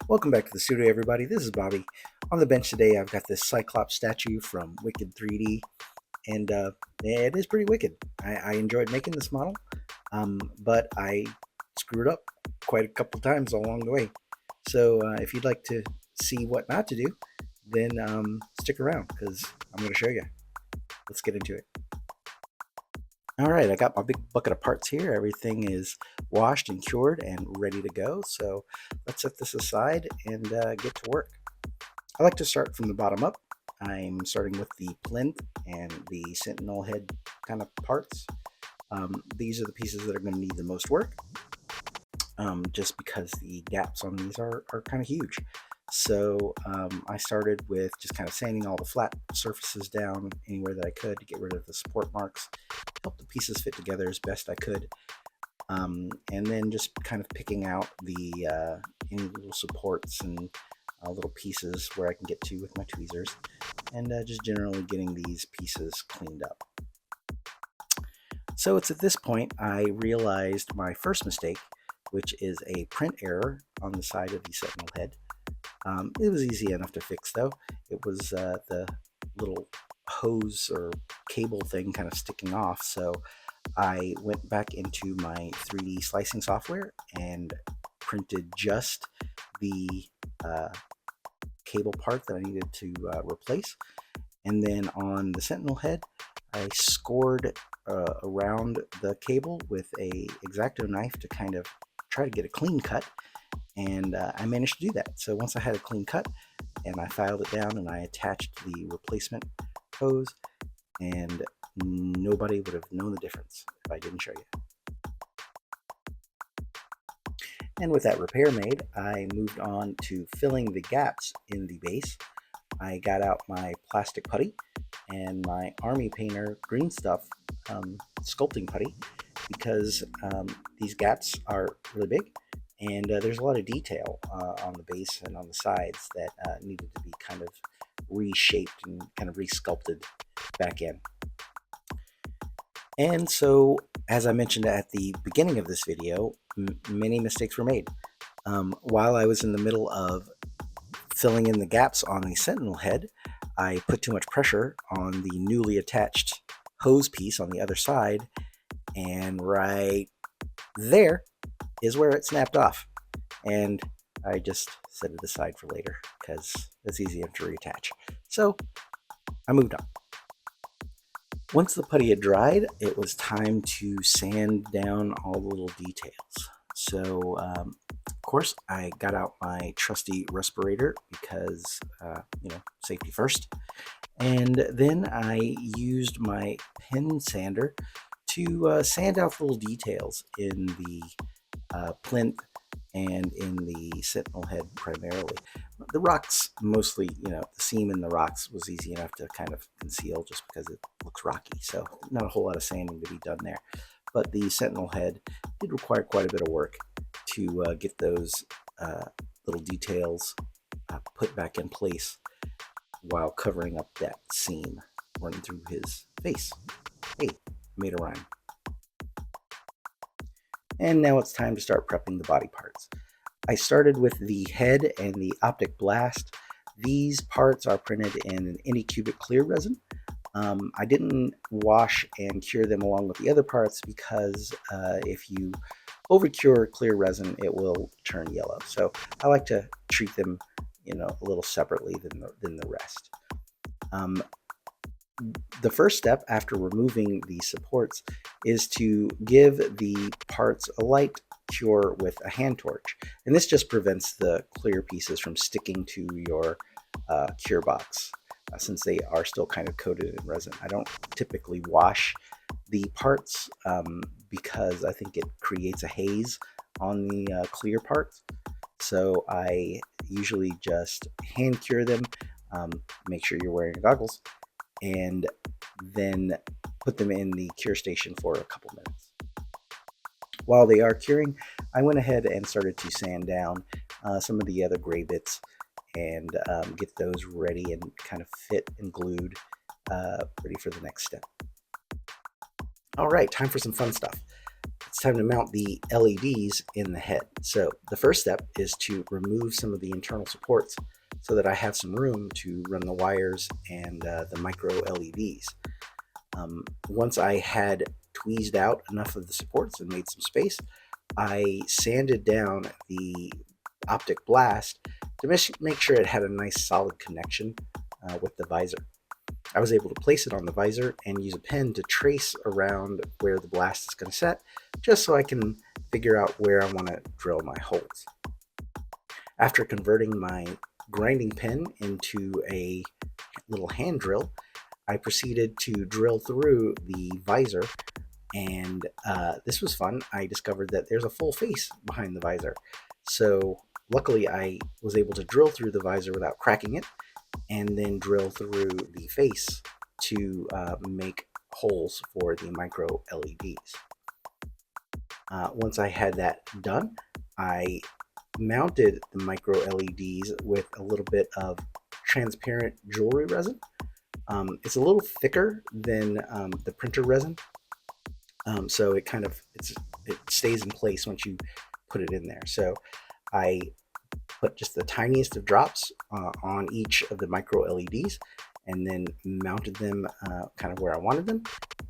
Welcome back to the studio, everybody. This is Bobby. On the bench today, I've got this Cyclops statue from Wicked 3D, and it is pretty wicked. I enjoyed making this model, but I screwed up quite a couple times along the way. So if you'd like to see what not to do, then stick around because I'm going to show you. Let's get into it. All right, I got my big bucket of parts here. Everything is washed and cured and ready to go. So let's set this aside and get to work. I like to start from the bottom up. I'm starting with the plinth and the sentinel head kind of parts. These are the pieces that are going to need the most work, just because the gaps on these are kind of huge. So I started with just kind of sanding all the flat surfaces down anywhere that I could to get rid of the support marks, help the pieces fit together as best I could, and then just kind of picking out the any little supports and little pieces where I can get to with my tweezers, and just generally getting these pieces cleaned up. So it's at this point I realized my first mistake, which is a print error on the side of the sentinel head. It was easy enough to fix though. It was the little hose or cable thing kind of sticking off, so I went back into my 3D slicing software and printed just the cable part that I needed to replace. And then on the sentinel head, I scored around the cable with a X-Acto knife to kind of try to get a clean cut, and I managed to do that. So once I had a clean cut, and I filed it down and I attached the replacement hose, and nobody would have known the difference if I didn't show you. And with that repair made, I moved on to filling the gaps in the base. I got out my plastic putty and my Army Painter green stuff sculpting putty, because these gaps are really big, and there's a lot of detail on the base and on the sides that needed to be kind of reshaped and kind of resculpted back in. And so, as I mentioned at the beginning of this video, many mistakes were made. While I was in the middle of filling in the gaps on the sentinel head, I put too much pressure on the newly attached hose piece on the other side, and right there is where it snapped off. And I just set it aside for later because it's easy enough to reattach. So I moved on. Once the putty had dried, it was time to sand down all the little details. So, of course, I got out my trusty respirator because, safety first. And then I used my pen sander to sand out the little details in the plinth and in the sentinel head primarily. The rocks mostly, the seam in the rocks was easy enough to kind of conceal just because it looks rocky, so not a whole lot of sanding to be done there. But the sentinel head did require quite a bit of work to get those little details put back in place while covering up that seam running through his face. Hey, made a rhyme. And now it's time to start prepping the body parts. I started with the head and the optic blast. These parts are printed in an Anycubic clear resin. I didn't wash and cure them along with the other parts because if you overcure clear resin, it will turn yellow. So I like to treat them, a little separately than the rest. The first step after removing the supports is to give the parts a light cure with a hand torch. And this just prevents the clear pieces from sticking to your cure box, since they are still kind of coated in resin. I don't typically wash the parts because I think it creates a haze on the clear parts. So I usually just hand cure them, make sure you're wearing goggles, and then put them in the cure station for a couple minutes. While they are curing, I went ahead and started to sand down some of the other gray bits and get those ready and kind of fit and glued, ready for the next step. All right, time for some fun stuff. it's time to mount the LEDs in the head. So the first step is to remove some of the internal supports so that I have some room to run the wires and the micro LEDs. Once I had tweezed out enough of the supports and made some space, I sanded down the optic blast to make sure it had a nice solid connection with the visor. I was able to place it on the visor and use a pen to trace around where the blast is going to set, just so I can figure out where I want to drill my holes. After converting my grinding pen into a little hand drill, I proceeded to drill through the visor, and this was fun. I discovered that there's a full face behind the visor. So luckily I was able to drill through the visor without cracking it, and then drill through the face to make holes for the micro LEDs. Once I had that done, I mounted the micro LEDs with a little bit of transparent jewelry resin. It's a little thicker than the printer resin, so it stays in place once you put it in there. So I put just the tiniest of drops on each of the micro LEDs, and then mounted them kind of where I wanted them,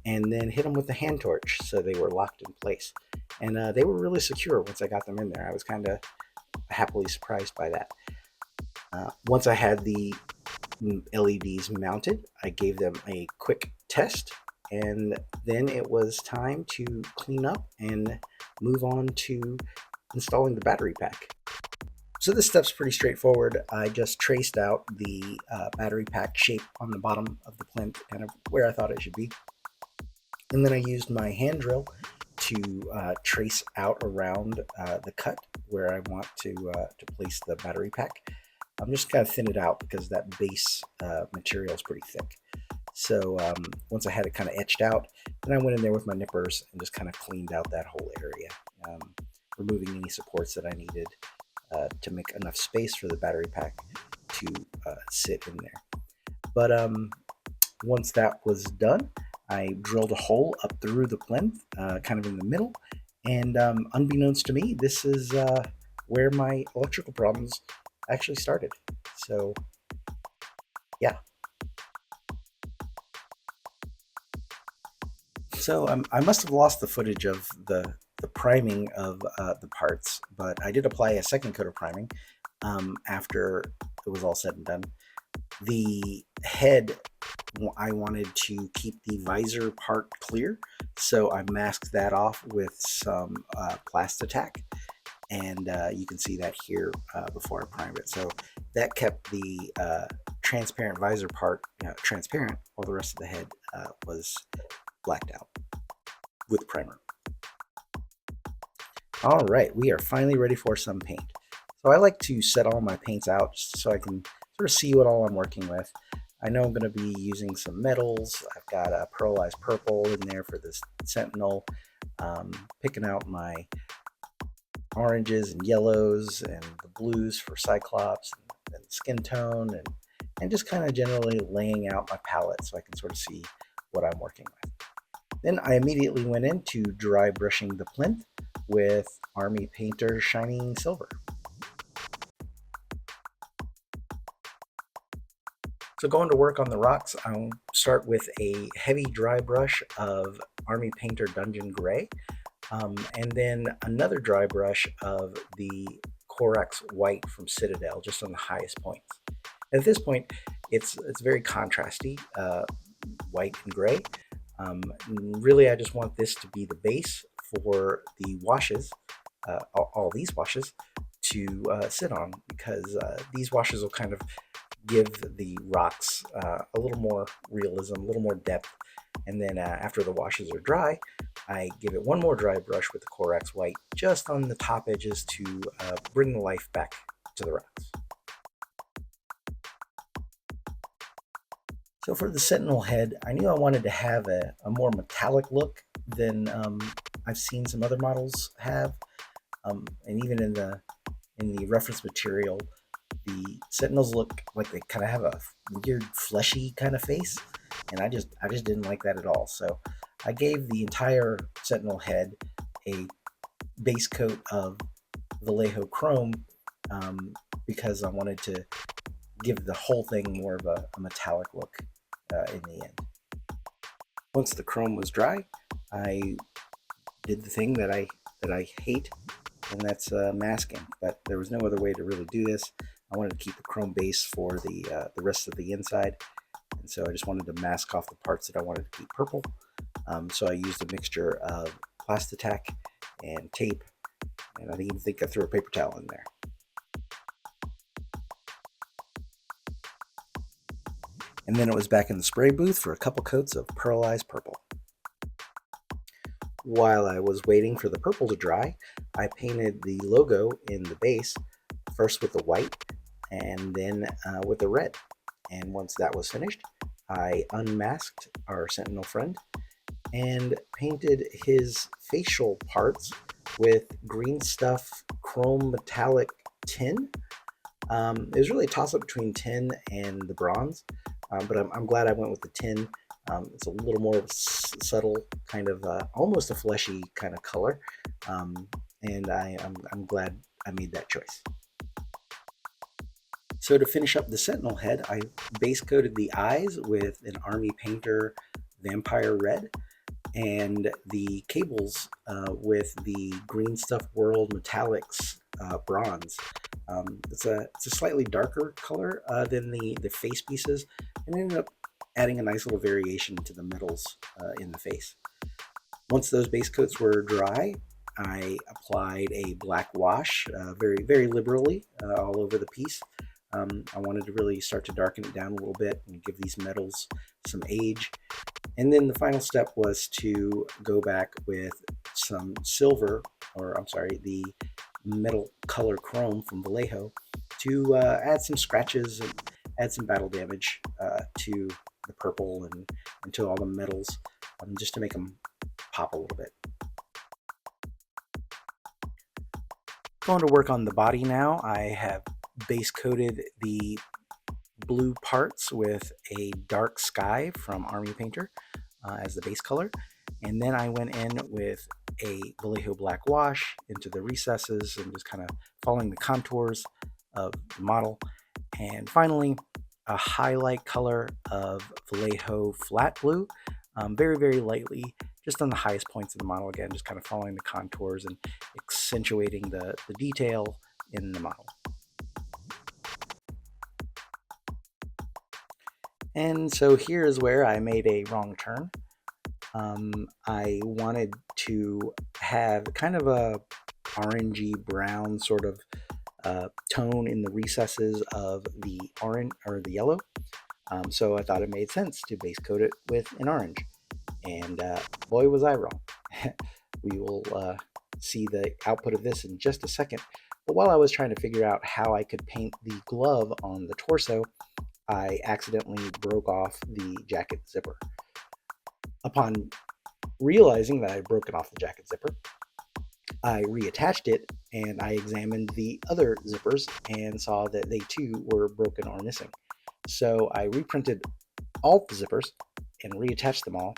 and then hit them with the hand torch so they were locked in place. And they were really secure once I got them in there. I was kind of happily surprised by that. Once I had the LEDs mounted, I gave them a quick test, and then it was time to clean up and move on to installing the battery pack. So this step's pretty straightforward. I just traced out the battery pack shape on the bottom of the plinth, kind of where I thought it should be. And then I used my hand drill to trace out around the cut where I want to place the battery pack. I'm just kind of thin it out because that base material is pretty thick. So once I had it kind of etched out, then I went in there with my nippers and just kind of cleaned out that whole area, removing any supports that I needed to make enough space for the battery pack to sit in there. But once that was done, I drilled a hole up through the plinth, kind of in the middle, and unbeknownst to me, this is where my electrical problems actually started. So yeah. So I must have lost the footage of the priming of the parts, but I did apply a second coat of priming after it was all said and done. The head, I wanted to keep the visor part clear, so I masked that off with some Plastitac, and you can see that here before I primed it. So that kept the transparent visor part transparent, while the rest of the head was blacked out with primer. All right, we are finally ready for some paint. So I like to set all my paints out just so I can sort of see what all I'm working with. I know I'm going to be using some metals. I've got a pearlized purple in there for this Sentinel. Picking out my oranges and yellows and the blues for Cyclops and skin tone, and just kind of generally laying out my palette so I can sort of see what I'm working with. Then I immediately went into dry brushing the plinth with Army Painter Shining Silver. So going to work on the rocks, I'll start with a heavy dry brush of Army Painter Dungeon Gray, and then another dry brush of the Corax White from Citadel, just on the highest points. At this point, it's very contrasty, white and gray. Really, I just want this to be the base for the washes, all these washes, to sit on, because these washes will kind of give the rocks a little more realism, a little more depth. And then after the washes are dry, I give it one more dry brush with the Corax White just on the top edges to bring the life back to the rocks. So for the Sentinel head, I knew I wanted to have a more metallic look than I've seen some other models have, and even in the reference material, the Sentinels look like they kind of have a weird fleshy kind of face, and I just didn't like that at all. So I gave the entire Sentinel head a base coat of Vallejo chrome because I wanted to give the whole thing more of a metallic look in the end. Once the chrome was dry, I did the thing that I hate, and that's masking. But there was no other way to really do this. I wanted to keep the chrome base for the rest of the inside, and so I just wanted to mask off the parts that I wanted to keep purple. So I used a mixture of Plastitac and tape, and I even think I threw a paper towel in there. And then it was back in the spray booth for a couple coats of pearlized purple. While I was waiting for the purple to dry, I painted the logo in the base, first with the white and then with the red. And once that was finished, I unmasked our Sentinel friend and painted his facial parts with green stuff chrome metallic tin. It was really a toss-up between tin and the bronze, but I'm glad I went with the tin. It's a little more subtle, kind of almost a fleshy kind of color, and I'm glad I made that choice. So to finish up the Sentinel head, I base coated the eyes with an Army Painter Vampire Red, and the cables with the Green Stuff World Metallics bronze. It's a slightly darker color than the face pieces, and ended up adding a nice little variation to the metals in the face. Once those base coats were dry, I applied a black wash very, very liberally all over the piece. I wanted to really start to darken it down a little bit and give these metals some age. And then the final step was to go back with some silver, or I'm sorry, the metal color chrome from Vallejo to add some scratches and add some battle damage to the purple and to all the metals, just to make them pop a little bit. Going to work on the body now. I have base coated the blue parts with a dark sky from Army Painter as the base color, and then I went in with a Vallejo black wash into the recesses and just kind of following the contours of the model, and finally a highlight color of Vallejo flat blue, very, very lightly, just on the highest points of the model, again just kind of following the contours and accentuating the detail in the model. And so here is where I made a wrong turn. I wanted to have kind of a orangey brown sort of tone in the recesses of the orange or the yellow. So I thought it made sense to base coat it with an orange. And boy, was I wrong. We will see the output of this in just a second. But while I was trying to figure out how I could paint the glove on the torso, I accidentally broke off the jacket zipper. Upon realizing that I had broken off the jacket zipper, I reattached it and I examined the other zippers and saw that they too were broken or missing. So I reprinted all the zippers and reattached them all,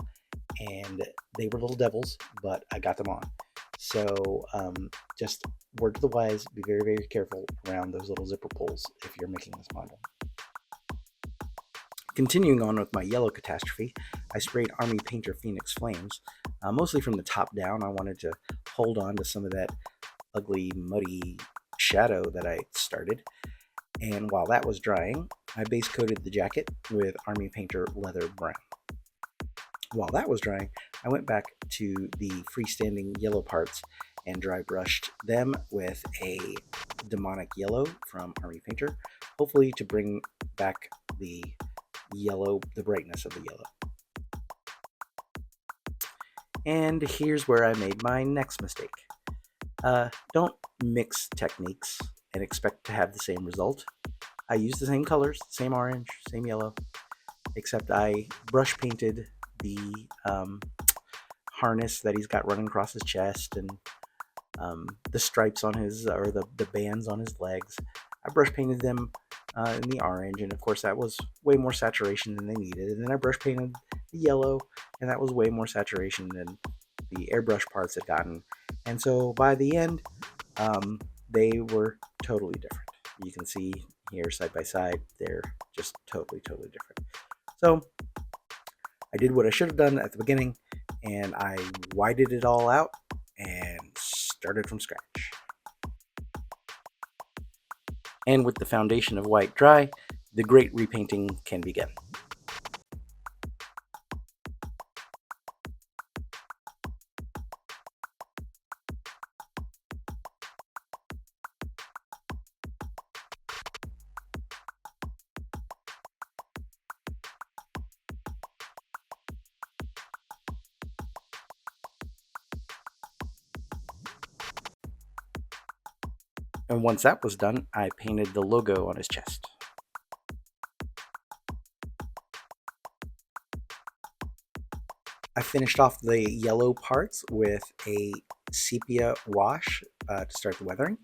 and they were little devils, but I got them on. So just word to the wise, be very, very careful around those little zipper pulls if you're making this model. Continuing on with my yellow catastrophe, I sprayed Army Painter Phoenix Flames, mostly from the top down. I wanted to hold on to some of that ugly, muddy shadow that I started. And while that was drying, I base coated the jacket with Army Painter Leather Brown. While that was drying, I went back to the freestanding yellow parts and dry brushed them with a demonic yellow from Army Painter, hopefully to bring back the yellow, the brightness of the yellow. And here's where I made my next mistake. Don't mix techniques and expect to have the same result. I used the same colors, same orange, same yellow, except I brush painted the harness that he's got running across his chest and the stripes on his, or the bands on his legs. I brush painted them in the orange, and of course that was way more saturation than they needed. And then I brush painted the yellow, and that was way more saturation than the airbrush parts had gotten. And so by the end, they were totally different. You can see here side by side, they're just totally, totally different. So I did what I should have done at the beginning, and I whited it all out and started from scratch. And with the foundation of white dry, the great repainting can begin. And once that was done, I painted the logo on his chest. I finished off the yellow parts with a sepia wash to start the weathering,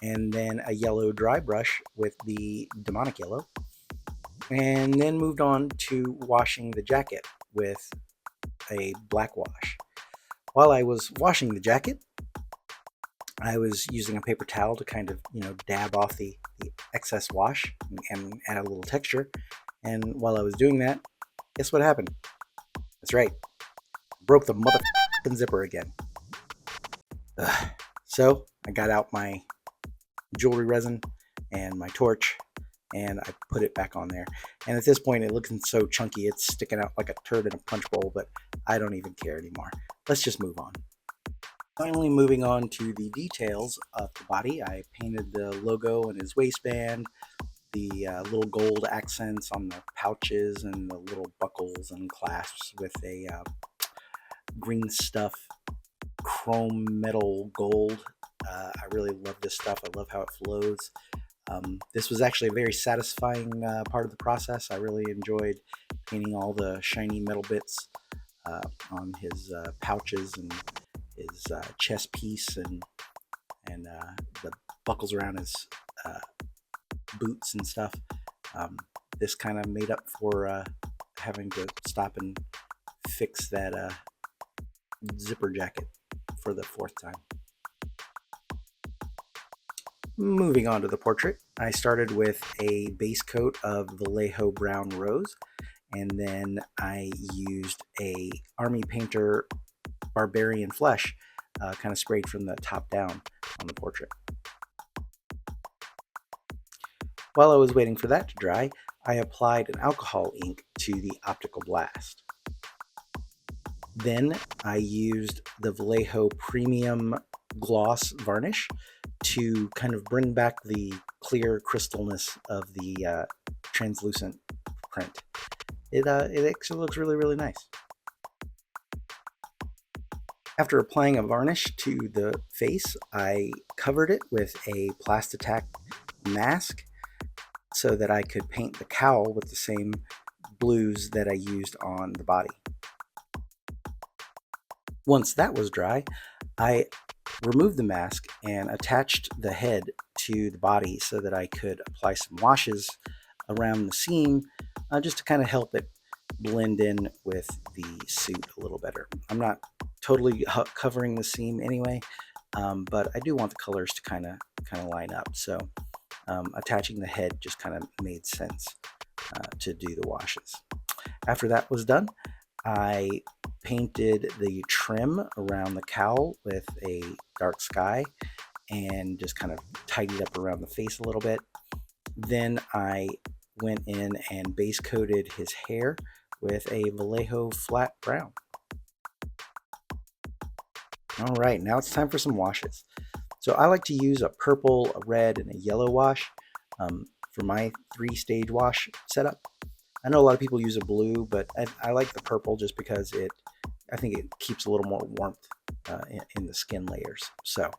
and then a yellow dry brush with the demonic yellow, and then moved on to washing the jacket with a black wash. While I was washing the jacket, I was using a paper towel to kind of, dab off the excess wash and add a little texture. And while I was doing that, guess what happened? That's right, broke the motherfucking zipper again. Ugh. So I got out my jewelry resin and my torch, and I put it back on there. And at this point, it looks so chunky, it's sticking out like a turd in a punch bowl, but I don't even care anymore. Let's just move on. Finally, moving on to the details of the body, I painted the logo and his waistband, the little gold accents on the pouches and the little buckles and clasps with a green stuff chrome metal gold. I really love this stuff. I love how it flows. This was actually a very satisfying part of the process. I really enjoyed painting all the shiny metal bits on his pouches and his chest piece and the buckles around his boots and stuff. This kind of made up for having to stop and fix that zipper jacket for the fourth time. Moving on to the portrait, I started with a base coat of Vallejo Brown Rose, and then I used a Army Painter Barbarian Flesh, kind of sprayed from the top down on the portrait. While I was waiting for that to dry, I applied an alcohol ink to the optical blast. Then I used the Vallejo Premium Gloss Varnish to kind of bring back the clear crystalness of the translucent print. It actually looks really, really nice. After applying a varnish to the face, I covered it with a Plastitac mask so that I could paint the cowl with the same blues that I used on the body. Once that was dry, I removed the mask and attached the head to the body so that I could apply some washes around the seam just to kind of help it blend in with the suit a little better. I'm not totally covering the seam anyway, but I do want the colors to kind of line up. So attaching the head just kind of made sense to do the washes. After that was done, I painted the trim around the cowl with a dark sky and just kind of tidied up around the face a little bit. Then I went in and base coated his hair with a Vallejo flat brown. All right, now it's time for some washes. So I like to use a purple, a red, and a yellow wash for my 3-stage wash setup. I know a lot of people use a blue, but I like the purple just because I think it keeps a little more warmth in the skin layers. So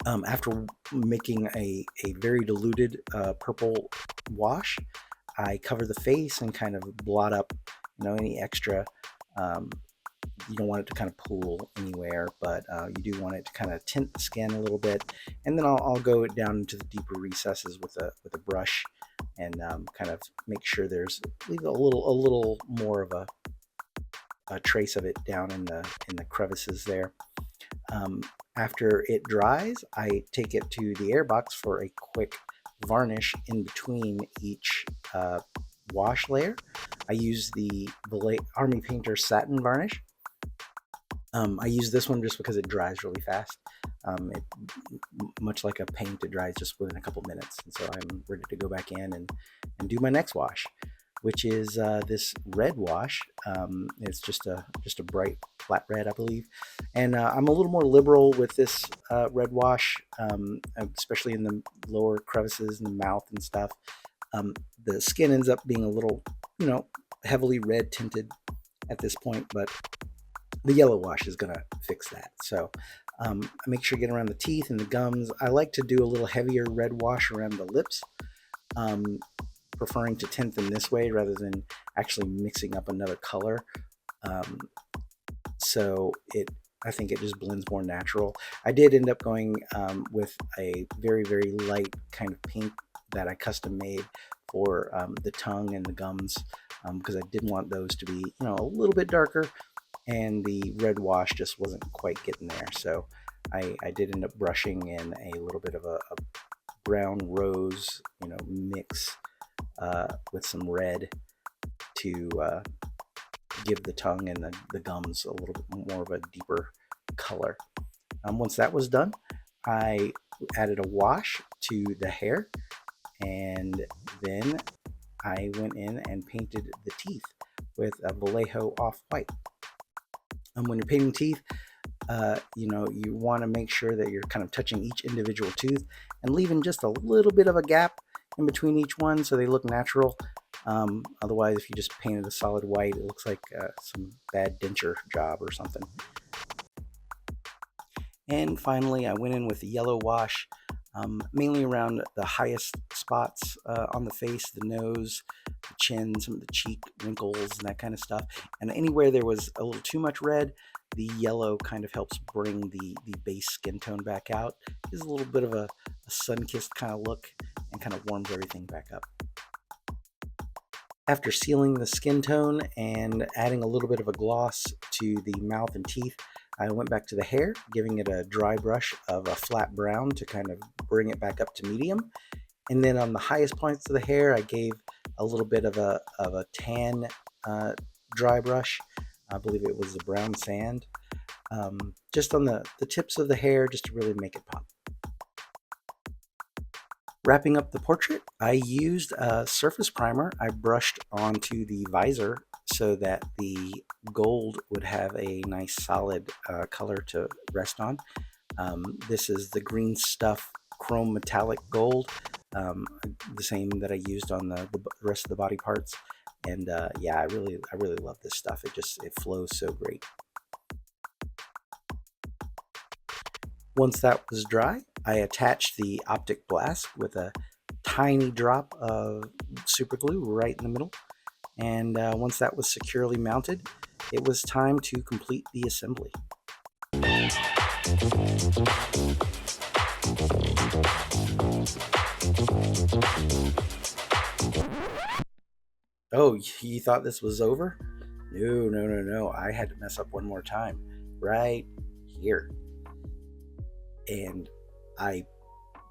after making a very diluted purple wash, I cover the face and kind of blot up, any extra. You don't want it to kind of pool anywhere, but you do want it to kind of tint the skin a little bit. And then I'll go down into the deeper recesses with a brush and kind of make sure leave a little more of a trace of it down in the crevices there. After it dries, I take it to the airbox for a quick varnish in between each wash layer. I use the Army Painter Satin Varnish. I use this one just because it dries really fast. Much like a paint, it dries just within a couple minutes. And so I'm ready to go back in and do my next wash, which is this red wash. It's just a bright flat red, I believe. And I'm a little more liberal with this red wash, especially in the lower crevices in the mouth and stuff. The skin ends up being a little, heavily red tinted at this point, but the yellow wash is going to fix that. So I make sure to get around the teeth and the gums. I like to do a little heavier red wash around the lips, preferring to tint them this way rather than actually mixing up another color. So I think it just blends more natural. I did end up going with a very, very light kind of pink that I custom made for the tongue and the gums, because I didn't want those to be, a little bit darker, and the red wash just wasn't quite getting there. So I did end up brushing in a little bit of a brown rose, mix with some red to give the tongue and the gums a little bit more of a deeper color. Once that was done, I added a wash to the hair, and then I went in and painted the teeth with a Vallejo off-white. When you're painting teeth, you want to make sure that you're kind of touching each individual tooth and leaving just a little bit of a gap in between each one so they look natural. Otherwise, if you just painted a solid white, it looks like some bad denture job or something. And finally, I went in with the yellow wash, mainly around the highest spots on the face, the nose, the chin, some of the cheek wrinkles and that kind of stuff. And anywhere there was a little too much red, the yellow kind of helps bring the base skin tone back out. Gives a little bit of a sun-kissed kind of look and kind of warms everything back up. After sealing the skin tone and adding a little bit of a gloss to the mouth and teeth, I went back to the hair, giving it a dry brush of a flat brown to kind of bring it back up to medium. And then on the highest points of the hair, I gave a little bit of a tan dry brush. I believe it was the brown sand, just on the tips of the hair, just to really make it pop. Wrapping up the portrait, I used a surface primer. I brushed onto the visor so that the gold would have a nice solid color to rest on. This is the Green Stuff Chrome Metallic Gold, the same that I used on the rest of the body parts. And yeah, I really love this stuff. It flows so great. Once that was dry, I attached the optic glass with a tiny drop of super glue right in the middle. And once that was securely mounted, it was time to complete the assembly. Oh, you thought this was over? No. I had to mess up one more time. Right here. And I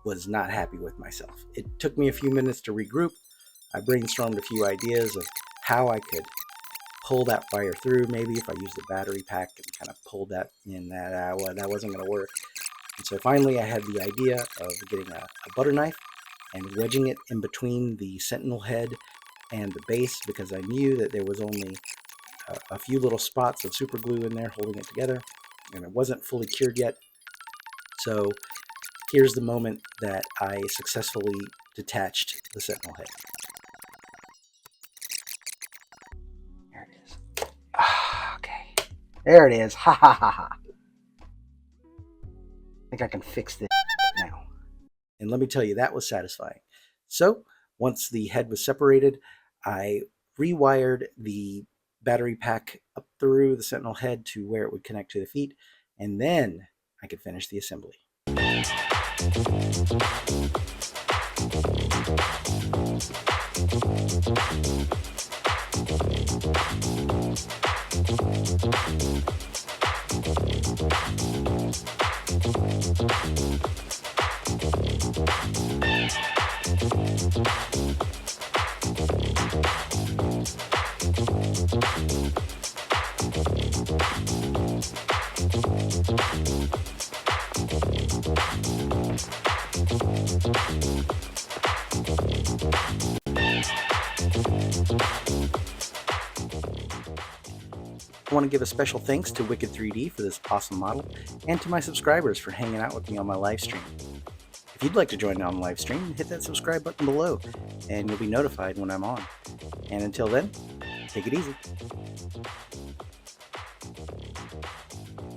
was not happy with myself. It took me a few minutes to regroup. I brainstormed a few ideas of how I could pull that wire through. Maybe if I used a battery pack and kind of pulled that in, that wasn't going to work. And so finally I had the idea of getting a butter knife and wedging it in between the sentinel head and the base, because I knew that there was only a few little spots of super glue in there holding it together, and it wasn't fully cured yet. So here's the moment that I successfully detached the sentinel head. There it is. Okay. There it is. Ha ha ha ha. I think I can fix this now. And let me tell you, that was satisfying. So once the head was separated, I rewired the battery pack up through the sentinel head to where it would connect to the feet, and then I could finish the assembly. I want to give a special thanks to Wicked3D for this awesome model, and to my subscribers for hanging out with me on my live stream. If you'd like to join me on the live stream, hit that subscribe button below, and you'll be notified when I'm on. And until then, take it easy.